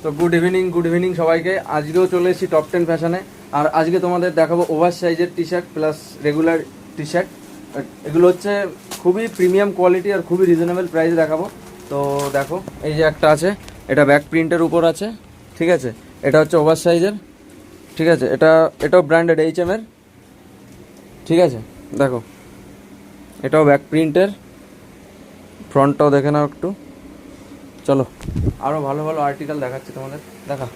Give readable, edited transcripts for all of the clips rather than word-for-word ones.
তো good evening সবাইকে। আজকেও চলে এসেছি টপ 10 ফ্যাশনে। আর আজকে তোমাদের দেখাবো ওভার সাইজের T shirt plus regular T shirt. এগুলো হচ্ছে খুবই প্রিমিয়াম কোয়ালিটি আর খুবই রিজনেবল প্রাইসে দেখাবো। তো দেখো, এই যে একটা আছে, এটা ব্যাক প্রিন্টের উপর আছে, ঠিক আছে। এটা হচ্ছে ওভার সাইজের, ঠিক আছে। এটাও ব্র্যান্ডেড H&M এর, ঠিক আছে। দেখো, এটাও ব্যাক প্রিন্টের, ফ্রন্টটাও দেখে নাও একটু। চলো আরও ভালো ভালো আর্টিকেল দেখাচ্ছি তোমাদের। দেখা,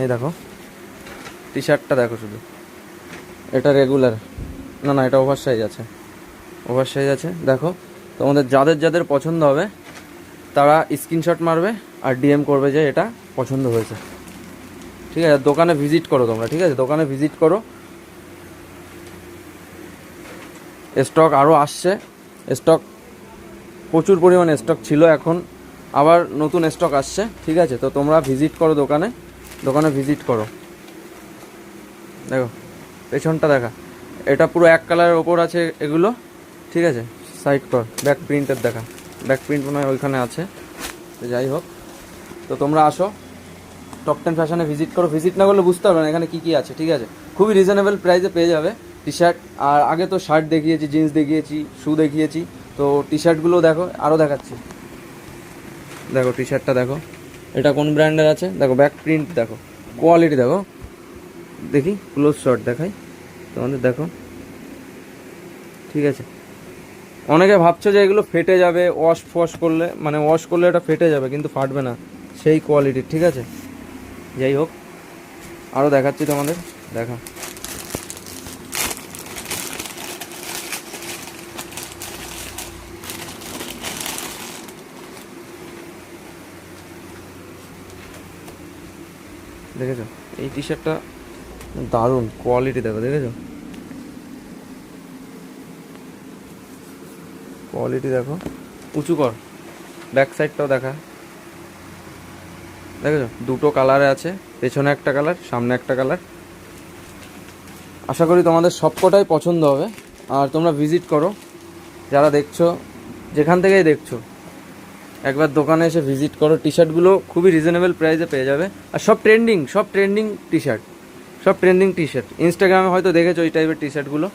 এই দেখো টি শার্টটা দেখো শুধু। এটা রেগুলার না, এটা ওভার সাইজ আছে। দেখো, তোমাদের যাদের যাদের পছন্দ হবে তারা স্ক্রিনশট মারবে আর ডিএম করবে যে এটা পছন্দ হয়েছে, ঠিক আছে। দোকানে ভিজিট করো তোমরা, ঠিক আছে, দোকানে ভিজিট করো। স্টক আরও আসছে, স্টক প্রচুর পরিমাণে স্টক ছিল, এখন আবার নতুন স্টক আসছে, ঠিক আছে। তো তোমরা ভিজিট করো দোকানে ভিজিট করো। দেখো পেছনটা দেখা, এটা পুরো এক কালারের ওপর আছে এগুলো, ঠিক আছে। সাইড কর, ব্যাক প্রিন্টের দেখা, ব্যাক প্রিন্ট মনে হয় ওইখানে আছে। তো যাই হোক, তো তোমরা আসো টপ 10 ফ্যাশনে ভিজিট করো। ভিজিট না করলে বুঝতে পারবে না এখানে কী কী আছে, ঠিক আছে। খুবই রিজনেবল প্রাইসে পেয়ে যাবে টি শার্ট। আর আগে তো শার্ট দেখিয়েছি, জিন্স দেখিয়েছি, শু দেখিয়েছি, তো টি শার্টগুলো দেখো, আরও দেখাচ্ছি। দেখো টি শার্টটা দেখো, এটা কোন ব্র্যান্ডের আছে দেখো, ব্যাক প্রিন্ট দেখো, কোয়ালিটি দেখো। দেখি ক্লোজ শট দেখাই তোমাদের, দেখো, ঠিক আছে। অনেকে ভাবছো যে এগুলো ফেটে যাবে ওয়াশ করলে এটা ফেটে যাবে, কিন্তু ফাটবে না, সেই কোয়ালিটির, ঠিক আছে। যাই হোক, আরও দেখাচ্ছি তোমাদের, দেখা। দেখেছো এই টি শার্টটা দারুণ কোয়ালিটি, দেখো, দেখেছো কোয়ালিটি দেখো। উঁচু কর, ব্যাক সাইডটাও দেখা, দেখেছো দুটো কালারে আছে, পেছনে একটা কালার, সামনে একটা কালার। আশা করি তোমাদের সবকটাই পছন্দ হবে। আর তোমরা ভিজিট করো, যারা দেখছো, যেখান থেকেই দেখছো, একবার দোকানে এসে ভিজিট করো। টি শার্টগুলো খুবই রিজনেবল প্রাইসে পেয়ে যাবে। আর সব ট্রেন্ডিং টি শার্ট। ইনস্টাগ্রামে হয়তো দেখেছো ওই টাইপের টি শার্টগুলো।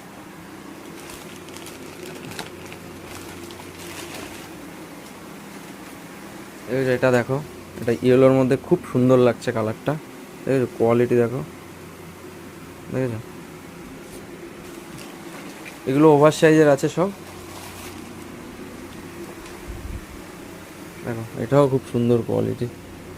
এটা দেখো, এটা ইয়েলোর মধ্যে খুব সুন্দর লাগছে কালারটা, দেখেছো কোয়ালিটি দেখো, দেখেছো। এগুলো ওভার সাইজের আছে সব, দেখো এটাও খুব সুন্দর কোয়ালিটি।